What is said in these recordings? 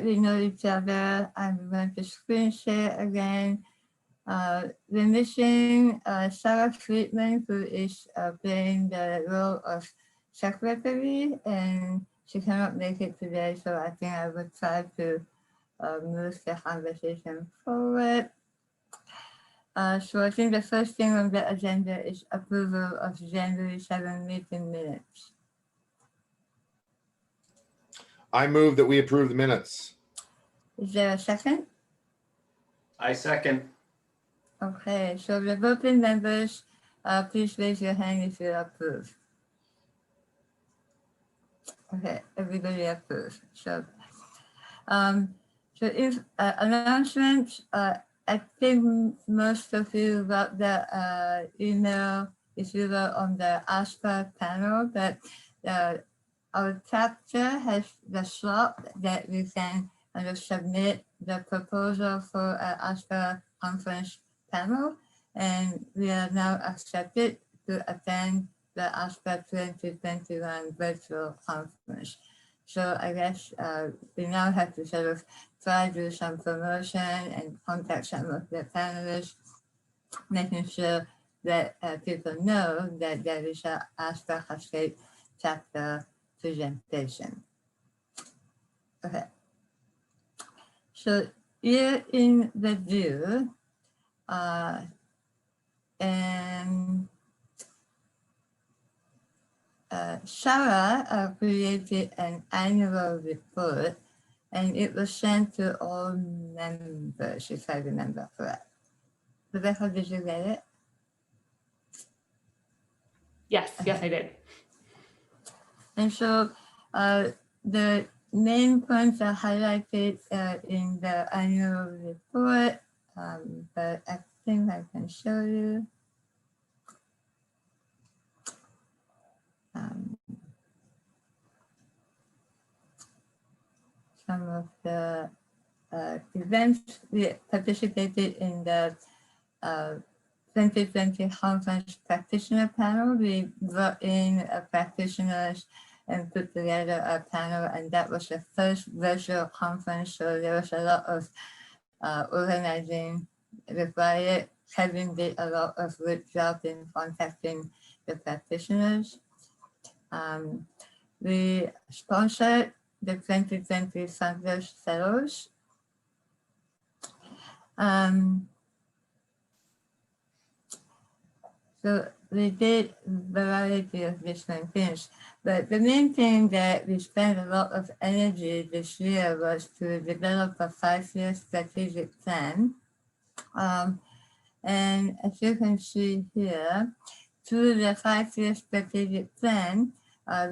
that we know each other, I'm going to screen share again. We're missing Sarah Friedman, who is playing the role of secretary, and she cannot make it today, so I think I will try to move the conversation forward. So I think the first thing on the agenda is approval of January 7 meeting minutes. I move that we approve the minutes. Is there a second? I second. Okay, so the voting members, please raise your hand if you approve. Okay, everybody approves. So if announcements, I think most of you got the email if you were on the ASPA panel, but our chapter has the slot that we can submit the proposal for an ASPA conference panel, and we are now accepted to attend the ASPA 2021 virtual conference. So I guess we now have to sort of try to do some promotion and contact some of the panelists, making sure that people know that there is an ASPA Cascade chapter presentation. Okay. So here in the view, and Sarah created an annual report, and it was sent to all members, if I remember correct. Rebecca, did you get it? Yes, yes, I did. And so the main points are highlighted in the annual report, but I think I can show you. Some of the events we participated in the 2020 conference practitioner panel. We brought in practitioners and put together a panel, and that was the first virtual conference. So there was a lot of organizing required. Kevin did a lot of good job in contacting the practitioners. We sponsored the 2020 Funders Fellows. So we did a variety of different things, but the main thing that we spent a lot of energy this year was to develop a 5-year strategic plan. And as you can see here, through the 5-year strategic plan,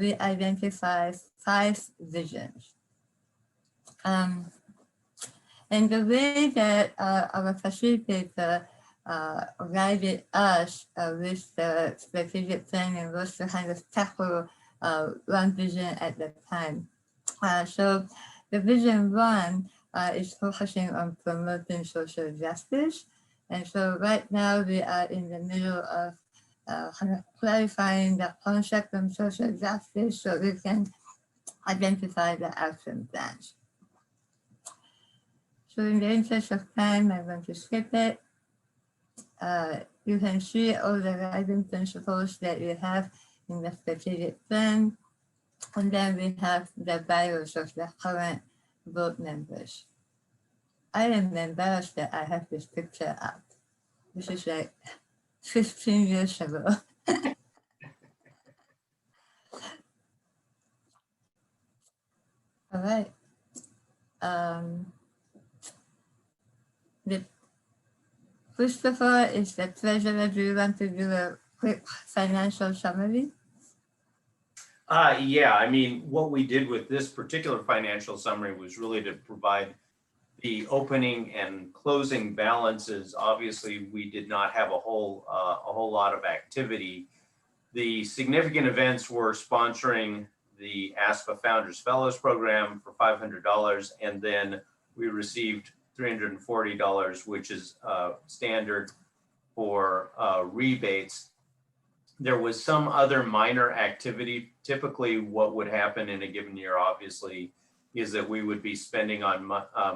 we identified 5 visions. And the way that our facilitator guided us with the strategic planning was to kind of tackle one vision at a time. So the vision 1 is focusing on promoting social justice. And so right now we are in the middle of kind of clarifying the concept of social justice so we can identify the action plans. So in the interest of time, I'm going to skip it. You can see all the guiding principles that we have in the strategic plan. And then we have the bios of the current board members. I am embarrassed that I have this picture up. This is like 15 years ago. All right. Christopher is the treasurer. Do you want to do a quick financial summary? Yeah, I mean, what we did with this particular financial summary was really to provide the opening and closing balances. Obviously, we did not have a whole lot of activity. The significant events were sponsoring the ASPA Founders Fellows Program for $500, and then we received $340, which is standard for rebates. There was some other minor activity. Typically what would happen in a given year, obviously, is that we would be spending on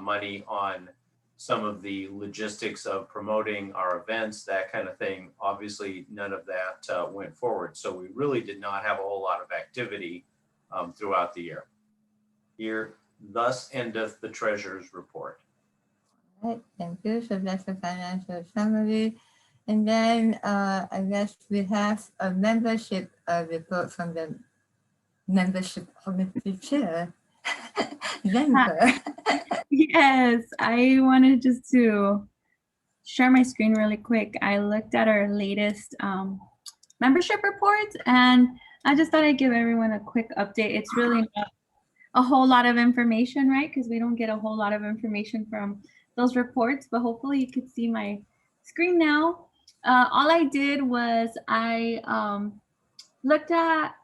money on some of the logistics of promoting our events, that kind of thing. Obviously, none of that went forward. So we really did not have a whole lot of activity throughout the year. Here, thus endeth the treasurer's report. Right, thank you. So that's the financial summary. And then I guess we have a membership report from the membership committee chair. Denver. Yes, I wanted just to share my screen really quick. I looked at our latest membership reports, and I just thought I'd give everyone a quick update. It's really not a whole lot of information, right? Because we don't get a whole lot of information from those reports, but hopefully you could see my screen now. All I did was I looked at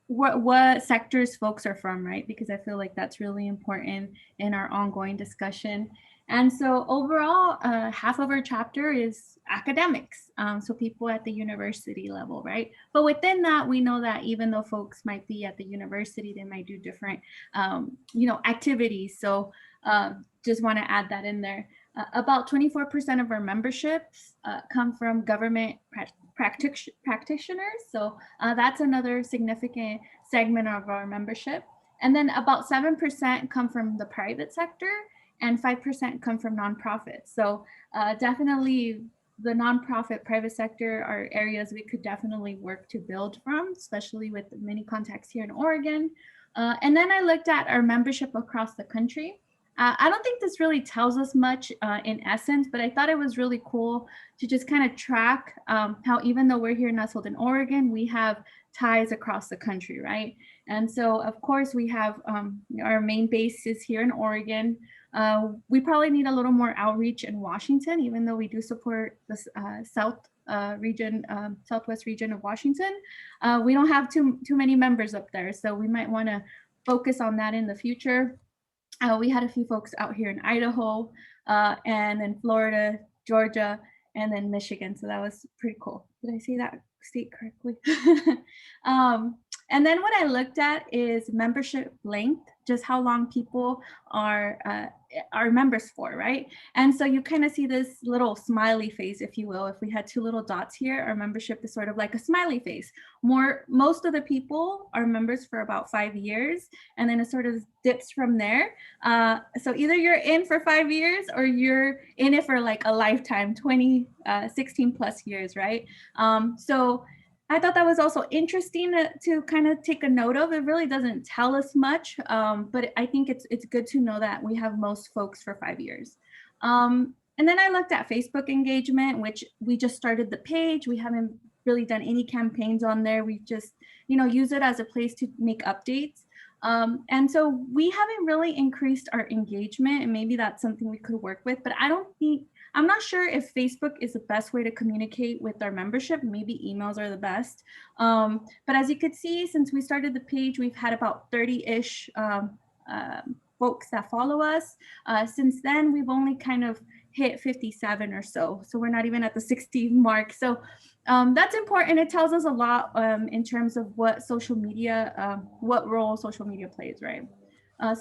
what sectors folks are from, right? Because I feel like that's really important in our ongoing discussion. And so overall, half of our chapter is academics, so people at the university level, right? But within that, we know that even though folks might be at the university, they might do different, activities. So just want to add that in there. About 24% of our memberships come from government practitioners. So that's another significant segment of our membership. And then about 7% come from the private sector and 5% come from nonprofits. So definitely the nonprofit private sector are areas we could definitely work to build from, especially with the many contacts here in Oregon. And then I looked at our membership across the country. I don't think this really tells us much in essence, but I thought it was really cool to just kind of track how even though we're here nestled in Oregon, we have ties across the country, right? And so of course we have our main base is here in Oregon. We probably need a little more outreach in Washington, even though we do support the Southwest region of Washington. We don't have too many members up there, so we might want to focus on that in the future. We had a few folks out here in Idaho, and then Florida, Georgia, and then Michigan. So that was pretty cool. Did I say that state correctly? And then what I looked at is membership length, just how long people are members for, right? And so you kind of see this little smiley face, if you will. If we had two little dots here, our membership is sort of like a smiley face. Most of the people are members for about 5 years, and then it sort of dips from there. So either you're in for 5 years or you're in it for like a lifetime, 16 plus years, right? So I thought that was also interesting to kind of take a note of. It really doesn't tell us much, but I think it's good to know that we have most folks for 5 years. And then I looked at Facebook engagement, which we just started the page. We haven't really done any campaigns on there. We just, use it as a place to make updates. And so we haven't really increased our engagement, and maybe that's something we could work with, but I'm not sure if Facebook is the best way to communicate with our membership. Maybe emails are the best. But as you could see, since we started the page, we've had about 30-ish folks that follow us. Since then, we've only kind of hit 57 or so. So we're not even at the 60 mark. So that's important. It tells us a lot in terms of what social media, what role social media plays, right?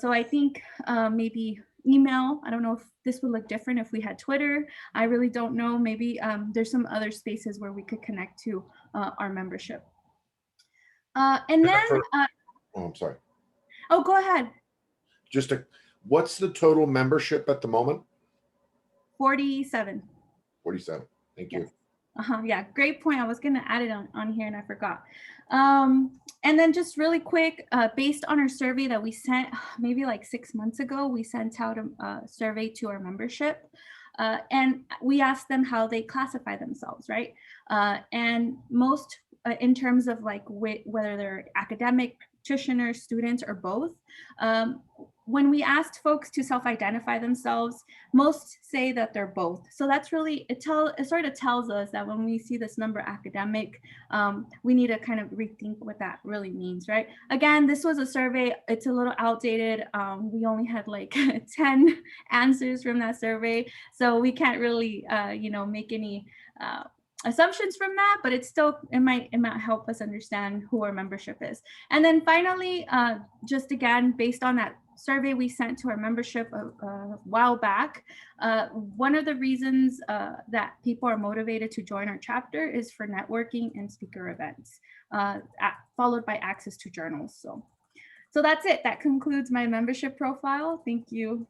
So I think maybe email. I don't know if this would look different if we had Twitter. I really don't know. Maybe there's some other spaces where we could connect to our membership. And then, I'm sorry. Oh, go ahead. What's the total membership at the moment? 47. 47. Thank you. Yeah, great point. I was going to add it on here and I forgot. And then just really quick, based on our survey that we sent maybe like 6 months ago, we sent out a survey to our membership and we asked them how they classify themselves, right? And most in terms of like whether they're academic, practitioners, students, or both. When we asked folks to self-identify themselves, most say that they're both. So that's really, it sort of tells us that when we see this number academic, we need to kind of rethink what that really means, right? Again, this was a survey, it's a little outdated. We only had like 10 answers from that survey. So we can't really, make any assumptions from that, but it's still, it might help us understand who our membership is. And then finally, just again, based on that survey we sent to our membership a while back, one of the reasons that people are motivated to join our chapter is for networking and speaker events, followed by access to journals. So that's it. That concludes my membership profile. Thank you.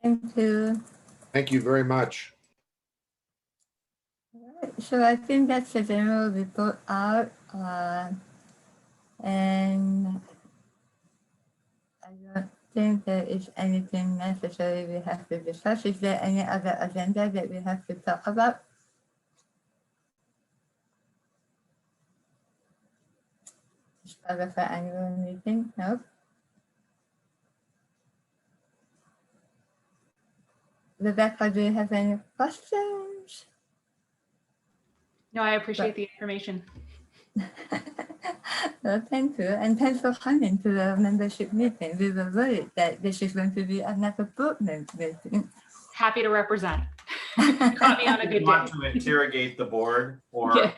Thank you. Thank you very much. So I think that's the general report out. And I don't think there is anything necessary we have to discuss. Is there any other agenda that we have to talk about? As part of the annual meeting? No? Rebecca, do you have any questions? No, I appreciate the information. Well, thank you. And thanks for coming to the membership meeting. We were worried that this is going to be another board meeting. Happy to represent. Caught me on a If good you want day. to interrogate the board, or Yeah.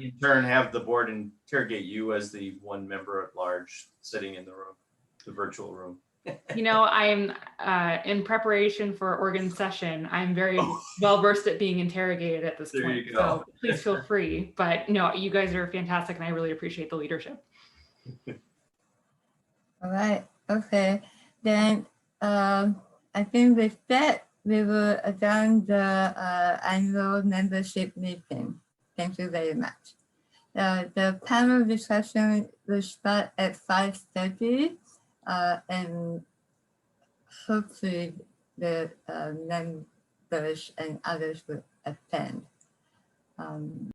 in turn have the board interrogate you as the one member at large sitting in the room, the virtual room. You know, I'm in preparation for Oregon session. I'm very well versed at being interrogated at this There point. you go. So please feel free. But no, you guys are fantastic, and I really appreciate the leadership. All right. Okay. Then I think with that, we will adjourn the annual membership meeting. Thank you very much. The panel discussion will start at 5:30, and hopefully the members and others will attend.